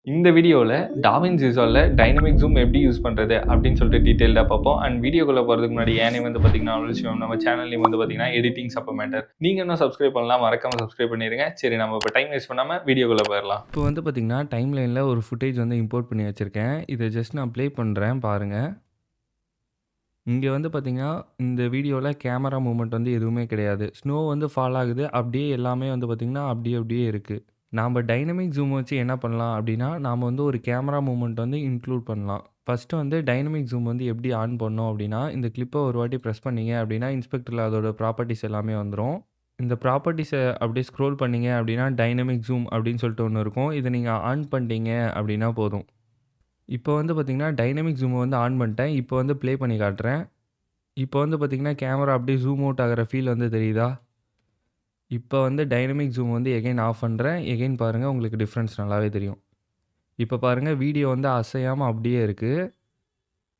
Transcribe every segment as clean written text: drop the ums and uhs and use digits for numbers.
இந்த வீடியோல da Vinci ரிசால்வ்ல dynamic zoom எப்படி யூஸ் பண்றது அப்படின்னு சொல்லிட்டு டீடைல்டா பார்ப்போம். அண்ட் வீடியோக்குள்ள போறதுக்கு முன்னாடி என் நேம் வந்து பாத்தீங்கன்னா அருள்சிவம். நம்ம சேனல் நேம் வந்து பாத்தீங்கன்னா எடிட்டிங் சப்ளிமெண்டர். நீங்க இன்னும் சப்ஸ்கிரைப் பண்ணலாம், மறக்காம சப்ஸ்கிரைப் பண்ணிருங்க. சரி, நம்ம இப்போ டைம் வேஸ்ட் பண்ணாம வீடியோக்குள்ள போயிடலாம். இப்போ வந்து பாத்தீங்கன்னா டைம் லைன்ல ஒரு ஃபுட்டேஜ் வந்து இம்போர்ட் பண்ணி வச்சிருக்கேன். இதை ஜஸ்ட் நான் ப்ளே பண்றேன் பாருங்க. இங்கே வந்து பார்த்தீங்கன்னா, இந்த வீடியோவில் கேமரா மூவ்மெண்ட் வந்து எதுவுமே கிடையாது. ஸ்னோ வந்து ஃபால் ஆகுது. அப்படியே எல்லாமே வந்து பார்த்தீங்கன்னா, அப்படியே அப்படியே இருக்குது. நாம் டைனமிக் ஜூம் வச்சு என்ன பண்ணலாம் அப்படின்னா, நாம் வந்து ஒரு கேமரா மூவ்மெண்ட் வந்து இன்க்ளூட் பண்ணலாம். ஃபஸ்ட்டு வந்து டைனமிக் ஜூம் வந்து எப்படி ஆன் பண்ணோம் அப்படின்னா, இந்த கிளிப்பை ஒரு வாட்டி ப்ரெஸ் பண்ணீங்க அப்படின்னா, இன்ஸ்பெக்டரில் அதோட ப்ராப்பர்ட்டிஸ் எல்லாமே வந்துடும். இந்த ப்ராப்பர்ட்டிஸை அப்படியே ஸ்க்ரோல் பண்ணீங்க அப்படின்னா, டைனமிக் ஜூம் அப்படின்னு சொல்லிட்டு ஒன்று இருக்கும். இதை நீங்கள் ஆன் பண்ணிட்டீங்க அப்படின்னா போதும். இப்போ வந்து பார்த்தீங்கன்னா, டைனமிக் ஜூமை வந்து ஆன் பண்ணிட்டேன். இப்போ வந்து ப்ளே பண்ணி காட்டுறேன். இப்போ வந்து பார்த்தீங்கன்னா, கேமரா அப்படியே ஜூம் அவுட் ஆகிற ஃபீல் வந்து தெரியுதா? இப்போ வந்து டைனமிக் ஜூம் வந்து எகைன் ஆஃப் பண்ணுறேன். எகைன் பாருங்கள், உங்களுக்கு டிஃப்ரென்ஸ் நல்லாவே தெரியும். இப்போ பாருங்கள், வீடியோ வந்து அசையாமல் அப்படியே இருக்குது.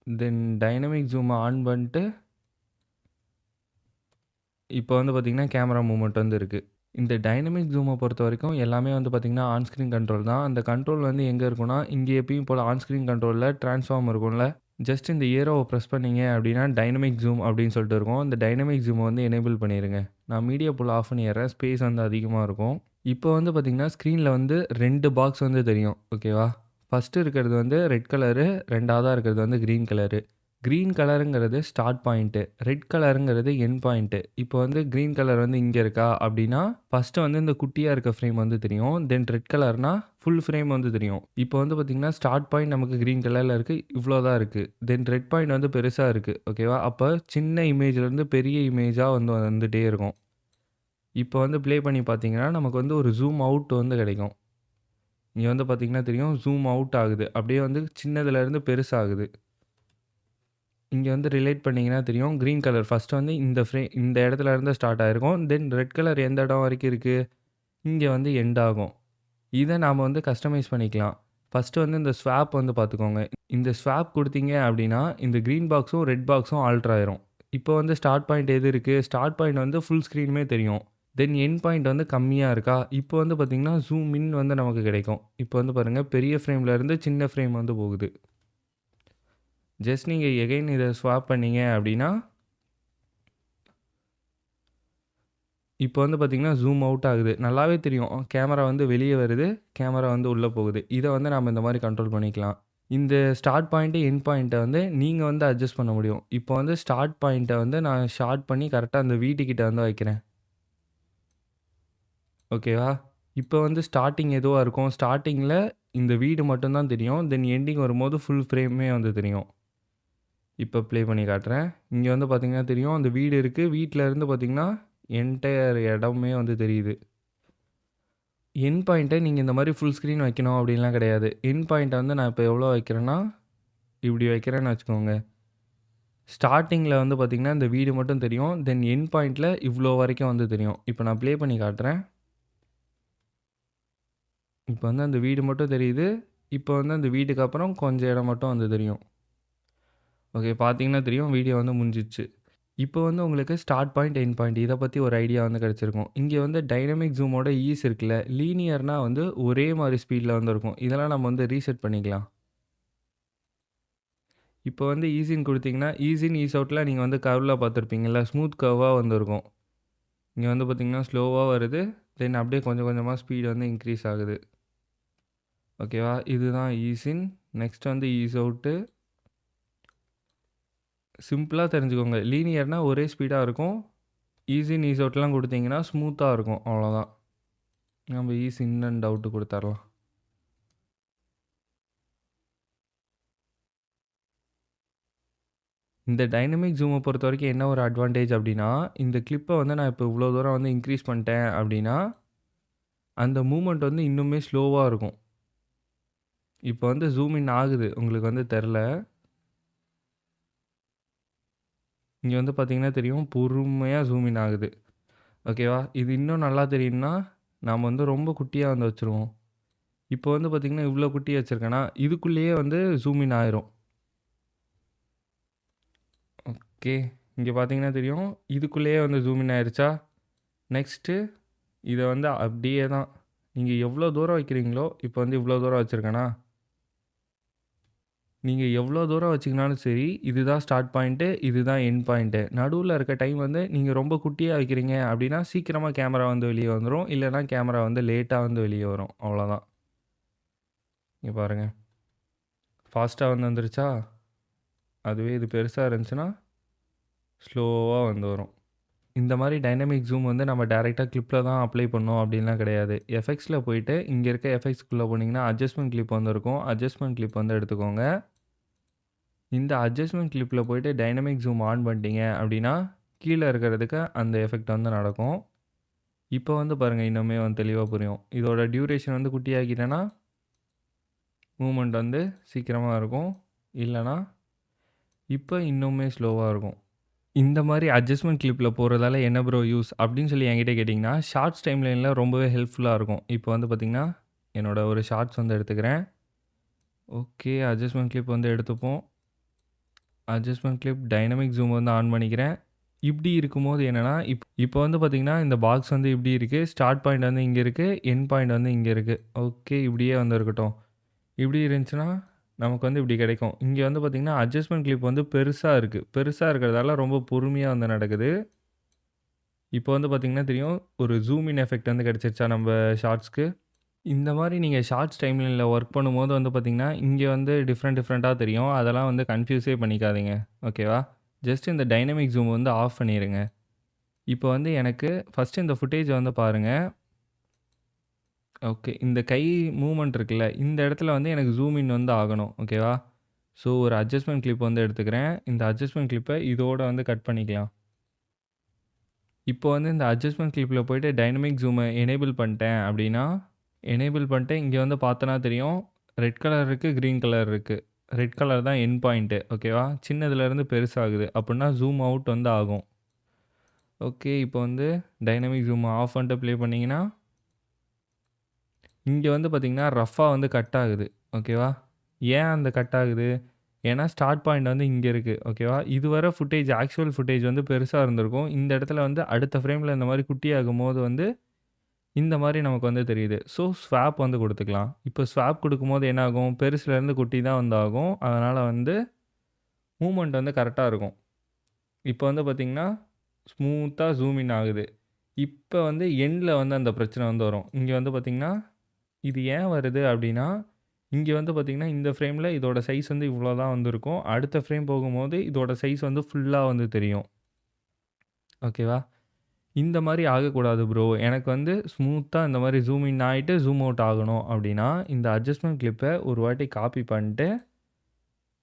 தென் டைனமிக் ஜூமை ஆன் பண்ணிட்டு இப்போ வந்து பார்த்தீங்கன்னா, கேமரா மூவ்மெண்ட் வந்து இருக்குது. இந்த டைனமிக் ஜூமை பொறுத்த வரைக்கும் எல்லாமே வந்து பார்த்தீங்கன்னா, ஆன் ஸ்க்ரீன் கண்ட்ரோல் தான். அந்த கண்ட்ரோல் வந்து எங்கே இருக்குன்னா, இங்கே எப்பயும் போல் ஆன் ஸ்க்ரீன் கண்ட்ரோலில் ட்ரான்ஸ்ஃபார்ம் இருக்கும்ல. ஜஸ்ட் இந்த ஏரோவை ப்ரெஸ் பண்ணீங்க அப்படின்னா டைனமிக் ஜூம் அப்படின்னு சொல்லிட்டு இருக்கும். இந்த டைனமிக் ஜூமை வந்து எனேபிள் பண்ணிடுங்க. நான் மீடியா புல் ஆஃப் பண்ணிடுறேன். ஸ்பேஸ் வந்து அதிகமாக இருக்கும். இப்போ வந்து பார்த்தீங்கன்னா, ஸ்க்ரீனில் வந்து 2 பாக்ஸ் வந்து தெரியும். ஓகேவா? ஃபஸ்ட்டு இருக்கிறது வந்து ரெட் கலரு, ரெண்டாவதாக இருக்கிறது வந்து க்ரீன் கலரு. க்ரீன் கலருங்கிறது ஸ்டார்ட் பாயிண்ட்டு, ரெட் கலருங்கிறது எண்ட் பாயிண்ட்டு. இப்போ வந்து க்ரீன் கலர் வந்து இங்கே இருக்கா அப்படின்னா, ஃபஸ்ட்டு வந்து இந்த குட்டியாக இருக்க ஃப்ரேம் வந்து தெரியும். தென் ரெட் கலர்னா ஃபுல் ஃப்ரேம் வந்து தெரியும். இப்போ வந்து பார்த்திங்கன்னா, ஸ்டார்ட் பாயிண்ட் நமக்கு க்ரீன் கலரில் இருக்குது, இவ்வளோ தான் இருக்குது. தென் ரெட் பாயிண்ட் வந்து பெருசாக இருக்குது. ஓகேவா? அப்போ சின்ன இமேஜ்லேருந்து பெரிய இமேஜாக வந்து வந்துகிட்டே இருக்கும். இப்போ வந்து ப்ளே பண்ணி பார்த்தீங்கன்னா, நமக்கு வந்து ஒரு ஜூம் அவுட் வந்து கிடைக்கும். இங்கே வந்து பார்த்திங்கன்னா தெரியும், ஜூம் அவுட் ஆகுது. அப்படியே வந்து சின்னதுலேருந்து பெருசாகுது. இங்கே வந்து ரிலேட் பண்ணிங்கன்னா தெரியும், க்ரீன் கலர் ஃபஸ்ட்டு வந்து இந்த இடத்துல இருந்து ஸ்டார்ட் ஆகிருக்கும். தென் ரெட் கலர் எந்த இடம் வரைக்கும் இருக்குது, இங்கே வந்து எண்ட் ஆகும். இதை நாம் வந்து கஸ்டமைஸ் பண்ணிக்கலாம். ஃபஸ்ட்டு வந்து இந்த ஸ்வாப் வந்து பார்த்துக்கோங்க. இந்த ஸ்வாப் கொடுத்தீங்க அப்படின்னா, இந்த க்ரீன் பாக்ஸும் ரெட் பாக்ஸும் ஆல்ட்ரு ஆயிரும். இப்போ வந்து ஸ்டார்ட் பாயிண்ட் எது இருக்குது, ஸ்டார்ட் பாயிண்ட் வந்து ஃபுல் ஸ்க்ரீனுமே தெரியும். தென் எண்ட் பாயிண்ட் வந்து கம்மியாக இருக்கா, இப்போ வந்து பார்த்திங்கன்னா ஜூம் இன் வந்து நமக்கு கிடைக்கும். இப்போ வந்து பாருங்கள், பெரிய ஃப்ரேம்லேருந்து சின்ன ஃப்ரேம் வந்து போகுது. ஜஸ்ட் நீங்கள் எகைன் இதை ஸ்வாப் பண்ணீங்க அப்படின்னா, இப்போ வந்து பார்த்திங்கன்னா ஜூம் அவுட் ஆகுது. நல்லாவே தெரியும், கேமரா வந்து வெளியே வருது, கேமரா வந்து உள்ளே போகுது. இதை வந்து நம்ம இந்த மாதிரி கண்ட்ரோல் பண்ணிக்கலாம். இந்த ஸ்டார்ட் பாயிண்ட்டு, எண்ட் பாயிண்ட்டை வந்து நீங்கள் வந்து அட்ஜஸ்ட் பண்ண முடியும். இப்போ வந்து ஸ்டார்ட் பாயிண்ட்டை வந்து நான் ஷார்ட் பண்ணி கரெக்டாக அந்த வீட்டுக்கிட்ட வந்து வைக்கிறேன். ஓகேவா? இப்போ வந்து ஸ்டார்டிங் எதுவாக இருக்கும், ஸ்டார்டிங்கில் இந்த வீடு மட்டும்தான் தெரியும். தென் எண்டிங் வரும்போது ஃபுல் ஃப்ரேமே வந்து தெரியும். இப்போ ப்ளே பண்ணி காட்டுறேன். இங்கே வந்து பார்த்திங்கன்னா தெரியும், அந்த வீடு இருக்குது. வீட்டில் இருந்து பார்த்திங்கன்னா என்டையர் இடமே வந்து தெரியுது. எண்ட் பாயிண்ட்டை நீங்கள் இந்த மாதிரி ஃபுல் ஸ்க்ரீன் வைக்கணும் அப்படின்லாம் கிடையாது. எண்ட் பாயிண்ட்டை வந்து நான் இப்போ எவ்வளோ வைக்கிறேன்னா, இப்படி வைக்கிறேன்னு வச்சுக்கோங்க. ஸ்டார்டிங்கில் வந்து பார்த்திங்கன்னா இந்த வீடு மட்டும் தெரியும். தென் எண்ட் பாயிண்ட்டில் இவ்வளோ வரைக்கும் வந்து தெரியும். இப்போ நான் ப்ளே பண்ணி காட்டுறேன். இப்போ வந்து அந்த வீடு மட்டும் தெரியுது. இப்போ வந்து அந்த வீட்டுக்கு அப்புறம் கொஞ்சம் இடம் மட்டும் வந்து தெரியும். ஓகே, பார்த்தீங்கன்னா தெரியும், வீடியோ வந்து முடிஞ்சிச்சு. இப்போ வந்து உங்களுக்கு ஸ்டார்ட் பாயிண்ட், எண்ட் பாயிண்ட் இதை பற்றி ஒரு ஐடியா வந்து கிடச்சிருக்கும். இங்கே வந்து டைனமிக் ஜூமோட ஈஸ் இருக்குல்ல, லீனியர்னால் வந்து ஒரே மாதிரி ஸ்பீடில் வந்து இருக்கும். இதெல்லாம் நம்ம வந்து ரீசெட் பண்ணிக்கலாம். இப்போ வந்து ஈஸின்னு கொடுத்தீங்கன்னா, ஈஸின் ஈஸ் அவுட்டில் நீங்கள் வந்து கர்வில் பார்த்துருப்பீங்கள்ல, ஸ்மூத் கர்வாக வந்து இருக்கும். இங்கே வந்து பார்த்திங்கன்னா ஸ்லோவாக வருது. தென் அப்படியே கொஞ்சம் கொஞ்சமாக ஸ்பீடு வந்து இன்க்ரீஸ் ஆகுது. ஓகேவா? இதுதான் ஈஸின். நெக்ஸ்ட் வந்து ஈஸ் அவுட்டு. சிம்பிளாக தெரிஞ்சுக்கோங்க, லீனியர்னால் ஒரே ஸ்பீடாக இருக்கும். ஈஸின் ஈஸ் அவுட்லாம் கொடுத்தீங்கன்னா ஸ்மூத்தாக இருக்கும், அவ்வளோதான். நம்ம ஈஸி இன் அண்ட் அவுட்டு கொடுத்துர்லாம். இந்த டைனமிக் ஜூமை பொறுத்த வரைக்கும் என்ன ஒரு அட்வான்டேஜ் அப்படின்னா, இந்த கிளிப்பை வந்து நான் இப்போ இவ்வளோ தூரம் வந்து இன்க்ரீஸ் பண்ணிட்டேன் அப்படின்னா, அந்த மூமெண்ட் வந்து இன்னுமே ஸ்லோவாக இருக்கும். இப்போ வந்து ஜூம் இன் ஆகுது, உங்களுக்கு வந்து தெரில. இங்கே வந்து பார்த்தீங்கன்னா தெரியும், பொறுமையாக ஜூம் இன் ஆகுது. ஓகேவா? இது இன்னும் நல்லா தெரியும்னா, நாம் வந்து ரொம்ப குட்டியாக வந்து வச்சுருவோம். இப்போ வந்து பார்த்திங்கன்னா இவ்வளோ குட்டி வச்சுருக்கேன்னா, இதுக்குள்ளேயே வந்து ஜூம் இன் ஆயிரும். ஓகே, இங்கே பார்த்தீங்கன்னா தெரியும், இதுக்குள்ளேயே வந்து ஜூம் இன் ஆயிருச்சா? நெக்ஸ்ட்டு இதை வந்து அப்படியே தான் நீங்கள் எவ்வளோ தூரம் வைக்கிறீங்களோ இப்போ வந்து இவ்வளோ தூரம் வச்சுருக்கேனா, நீங்கள் எவ்வளோ தூரம் வச்சிங்கனாலும் சரி, இதுதான் ஸ்டார்ட் பாயிண்ட்டு, இதுதான் எண்ட் பாயிண்ட்டு. நடுவில் இருக்க டைம் வந்து நீங்கள் ரொம்ப குட்டியாக வைக்கிறீங்க அப்படின்னா சீக்கிரமாக கேமரா வந்து வெளியே வந்துடும், இல்லைனா கேமரா வந்து லேட்டாக வந்து வெளியே வரும். அவ்வளோதான். இங்கே பாருங்கள், ஃபாஸ்ட்டாக வந்து வந்துருச்சா, அதுவே இது பெருசாக இருந்துச்சுன்னா ஸ்லோவாக வந்து வரும். இந்த மாதிரி டைனமிக் ஜூம் வந்து நம்ம டேரெக்டாக கிளிப்பில் தான் அப்ளை பண்ணோம் அப்படின்லாம் கிடையாது. எஃபெக்ட்ஸில் போயிட்டு இங்கே இருக்க எஃபெக்ட்ஸ்குள்ளே போனீங்கன்னா அட்ஜஸ்ட்மெண்ட் கிளிப் வந்து இருக்கும். அட்ஜஸ்ட்மெண்ட் கிளிப் வந்து எடுத்துக்கோங்க. இந்த அட்ஜஸ்ட்மெண்ட் கிளிப்பில் போயிட்டு டைனமிக் ஜூம் ஆன் பண்ணிட்டீங்க அப்படின்னா கீழே இருக்கிறதுக்கு அந்த எஃபெக்ட் வந்து நடக்கும். இப்போ வந்து பாருங்கள், இன்னுமே வந்து தெளிவாக புரியும். இதோட டியூரேஷன் வந்து குட்டியாக்கிட்டேன்னா மூமெண்ட் வந்து சீக்கிரமாக இருக்கும், இல்லைனா இப்போ இன்னுமே ஸ்லோவாக இருக்கும். இந்த மாதிரி அட்ஜஸ்ட்மெண்ட் கிளிப்பில் போகிறதால என்ன ப்ரோ யூஸ் அப்படின்னு சொல்லி என்கிட்ட கேட்டிங்கன்னா, ஷார்ட்ஸ் டைம்லைனில் ரொம்பவே ஹெல்ப்ஃபுல்லாக இருக்கும். இப்போ வந்து பார்த்திங்கன்னா என்னோட ஒரு ஷார்ட்ஸ் வந்து எடுத்துக்கிறேன். ஓகே, அட்ஜஸ்ட்மெண்ட் கிளிப் வந்து எடுத்துப்போம். அட்ஜஸ்ட்மெண்ட் கிளிப் டைனமிக் ஜூம் வந்து ஆன் பண்ணிக்கிறேன். இப்படி இருக்கும்போது என்னென்னா, இப்போ வந்து பார்த்திங்கன்னா இந்த பாக்ஸ் வந்து இப்படி இருக்குது, ஸ்டார்ட் பாயிண்ட் வந்து இங்கே இருக்குது, எண்ட் பாயிண்ட் வந்து இங்கே இருக்குது. ஓகே, இப்படியே வந்து இருக்கட்டும். இப்படி இருந்துச்சுன்னா நமக்கு வந்து இப்படி கிடைக்கும். இங்கே வந்து பார்த்திங்கன்னா அட்ஜஸ்ட்மெண்ட் கிளிப் வந்து பெருசாக இருக்குது. பெருசாக இருக்கிறதால ரொம்ப பொறுமையாக வந்து நடக்குது. இப்போ வந்து பார்த்திங்கன்னா தெரியும், ஒரு ஜூம் இன் எஃபெக்ட் வந்து கிடச்சிருச்சா நம்ம ஷார்ட்ஸ்க்கு. இந்த மாதிரி நீங்கள் ஷார்ட்ஸ் டைம்லைனில் ஒர்க் பண்ணும்போது வந்து பார்த்திங்கன்னா இங்கே வந்து டிஃப்ரெண்ட்டாக தெரியும். அதெல்லாம் வந்து கன்ஃபியூஸே பண்ணிக்காதீங்க, ஓகேவா? ஜஸ்ட் இந்த டைனமிக் ஜூம் வந்து ஆஃப் பண்ணிடுங்க. இப்போ வந்து எனக்கு ஃபஸ்ட்டு இந்த ஃபுட்டேஜை வந்து பாருங்கள். ஓகே, இந்த கை மூவ்மெண்ட் இருக்குல்ல, இந்த இடத்துல வந்து எனக்கு ஜூம் இன் வந்து ஆகணும், ஓகேவா? ஸோ ஒரு அட்ஜஸ்ட்மெண்ட் கிளிப் வந்து எடுத்துக்கிறேன். இந்த அட்ஜஸ்ட்மெண்ட் கிளிப்பை இதோட வந்து கட் பண்ணிக்கலாம். இப்போ வந்து இந்த அட்ஜஸ்ட்மெண்ட் கிளிப்பில் போயிட்டு டைனமிக் ஜூமை எனேபிள் பண்ணிட்டேன் அப்படின்னா, எனேபிள் பண்ணிட்டு இங்கே வந்து பார்த்தோன்னா தெரியும், ரெட் கலர் இருக்குது, க்ரீன் கலர் இருக்குது. ரெட் கலர் தான் எண்ட் பாயிண்ட்டு, ஓகேவா? சின்னதுலேருந்து பெருசாகுது அப்படின்னா ஜூம் அவுட் வந்து ஆகும். ஓகே, இப்போ வந்து டைனமிக் ஜூம் ஆஃப் பண்ணிட்டு ப்ளே பண்ணிங்கன்னா இங்கே வந்து பார்த்திங்கன்னா ரஃப்பாக வந்து கட் ஆகுது, ஓகேவா? ஏன் அந்த கட் ஆகுது? ஏன்னா ஸ்டார்ட் பாயிண்ட் வந்து இங்கே இருக்குது, ஓகேவா? இதுவரை ஃபுட்டேஜ், ஆக்சுவல் ஃபுட்டேஜ் வந்து பெருசாக இருந்திருக்கும். இந்த இடத்துல வந்து அடுத்த ஃப்ரேமில் இந்த மாதிரி குட்டியாகும் போது வந்து இந்த மாதிரி நமக்கு வந்து தெரியுது. ஸோ ஸ்வாப் வந்து கொடுத்துக்கலாம். இப்போ ஸ்வாப் கொடுக்கும்போது என்ன ஆகும்? பெருசுலேருந்து குட்டி தான் வந்து ஆகும். அதனால் வந்து மூமெண்ட் வந்து கரெக்டாக இருக்கும். இப்போ வந்து பார்த்திங்கன்னா ஸ்மூத்தாக ஜூம் இன் ஆகுது. இப்போ வந்து எண்டில் வந்து அந்த பிரச்சனை வந்து வரும். இங்கே வந்து பார்த்திங்கன்னா இது ஏன் வருது அப்படின்னா, இங்கே வந்து பார்த்திங்கன்னா இந்த ஃப்ரேமில் இதோட சைஸ் வந்து இவ்வளோ தான் வந்துருக்கும். அடுத்த ஃப்ரேம் போகும்போது இதோட சைஸ் வந்து ஃபுல்லாக வந்து தெரியும், ஓகேவா? இந்த மாதிரி ஆகக்கூடாது ப்ரோ. எனக்கு வந்து ஸ்மூத்தாக இந்த மாதிரி ஜூம் இன் ஆகிட்டு ஜூம் அவுட் ஆகணும் அப்படின்னா, இந்த அட்ஜஸ்ட்மெண்ட் கிளிப்பை ஒரு வாட்டி காப்பி பண்ணிட்டு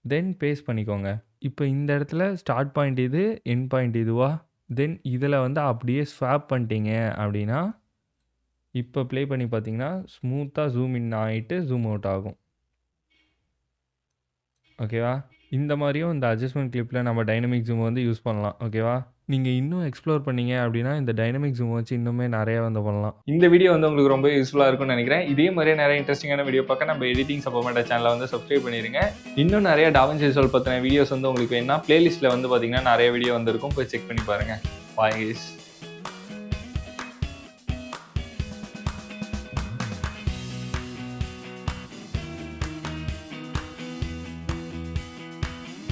தென் பேஸ்ட் பண்ணிக்கோங்க. இப்போ இந்த இடத்துல ஸ்டார்ட் பாயிண்ட் இது, எண்ட் பாயிண்ட் இதுவா? தென் இதில் வந்து அப்படியே ஸ்வாப் பண்ணிட்டீங்க அப்படின்னா, இப்போ ப்ளே பண்ணி பார்த்தீங்கன்னா ஸ்மூத்தாக ஜூம் இன் ஆகிட்டு ஜூம் அவுட் ஆகும், ஓகேவா? இந்த மாதிரியும் இந்த அட்ஜஸ்ட்மெண்ட் கிளிப்பில் நம்ம டைனமிக் ஜூம் வந்து யூஸ் பண்ணலாம், ஓகேவா? நீங்கள் இன்னும் எக்ஸ்ப்ளோர் பண்ணீங்க அப்படின்னா இந்த டைனமிக் ஜூம் வச்சு இன்னுமே நிறையா வந்து பண்ணலாம். இந்த வீடியோ வந்து உங்களுக்கு ரொம்ப யூஸ்ஃபுல்லாக இருக்கும்னு நினைக்கிறேன். இதே மாதிரியே நிறைய இன்ட்ரெஸ்டிங்கான வீடியோ பார்க்க நம்ம எடிட்டிங் சப்போர்ட் சேனலை வந்து சப்ஸ்கிரைப் பண்ணிடுங்க. இன்னும் நிறைய டாவின்சி ரிசால்வ் பற்றின வீடியோஸ் வந்து உங்களுக்கு வேணும்னா பிளேலிஸ்ட்டில் வந்து பார்த்தீங்கன்னா நிறைய வீடியோ வந்துருக்கும், போய் செக் பண்ணி பாருங்கள். Bye guys.